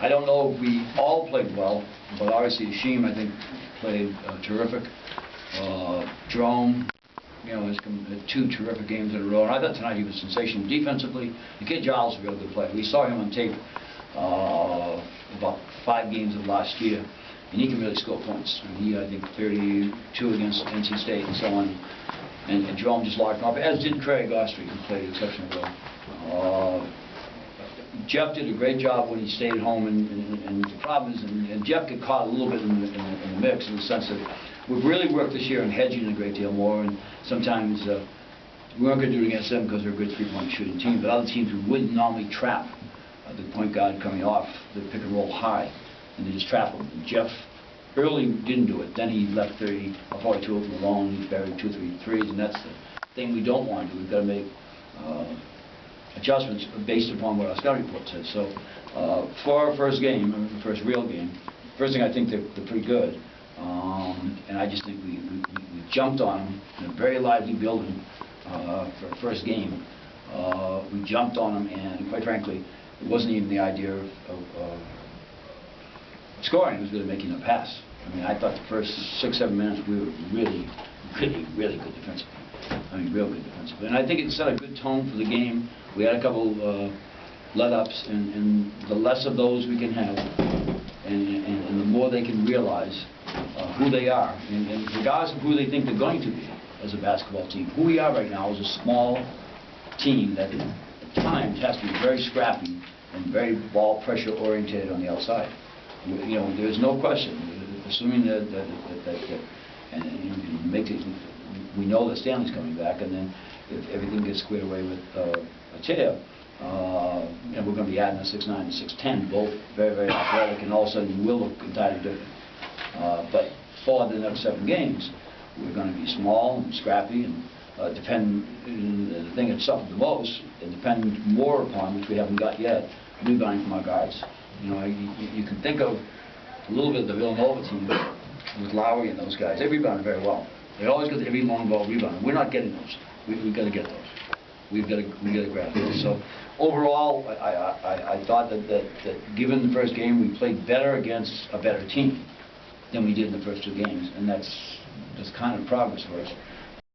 I don't know if we all played well, but obviously Sheem, I think, played terrific. Jerome, you know, has had 2 terrific games in a row, and I thought tonight he was sensational defensively. The kid Giles is a real good player. We saw him on tape about 5 games of last year, and he can really score points. And he, I think, 32 against NC State and so on. And Jerome just locked him up, as did Craig Ostrey, who played exceptionally well. Jeff did a great job when he stayed at home, and the problem is, and Jeff got caught a little bit in the mix, in the sense that we've really worked this year on hedging a great deal more, and sometimes we weren't going to do it against them because they're a good 3-point shooting team, but other teams we wouldn't normally trap the point guard coming off the pick and roll high, and they just trap him. And Jeff early didn't do it. Then he left 30 or 42 of them alone. He buried 2 or 3 threes, and that's the thing we don't want to do. We've got to make adjustments based upon what our scouting report says. So for our first game, the first real game, first thing, I think they're pretty good, and I just think we jumped on them in a very lively building for our first game. We jumped on them, and quite frankly, it wasn't even the idea of scoring. It was really making a pass. I mean, I thought the first 6-7 minutes we were really good defensively. I mean, real good defensively. And I think it set a good tone for the game. We had a couple let-ups, and the less of those we can have, and the more they can realize who they are, and regardless of who they think they're going to be as a basketball team. Who we are right now is a small team that at times has to be very scrappy and very ball pressure oriented on the outside. You know, there's no question, assuming that and you can make it, we know that Stanley's coming back, and then if everything gets squared away with Atea, you know, we're going to be adding a 6'9" and 6'10", both very athletic, and all of a sudden will look entirely different. But for the next 7 games, we're going to be small and scrappy, and the thing that suffered the most, and depend more upon, which we haven't got yet, rebounding from our guys. You know, you can think of a little bit of the Villanova team with Lowry and those guys. They rebounded very well. They always got every long ball rebound. We're not getting those. We've got to get those. We got to grab those. So overall, I thought that given the first game, we played better against a better team than we did in the first 2 games, and that's kind of progress for us.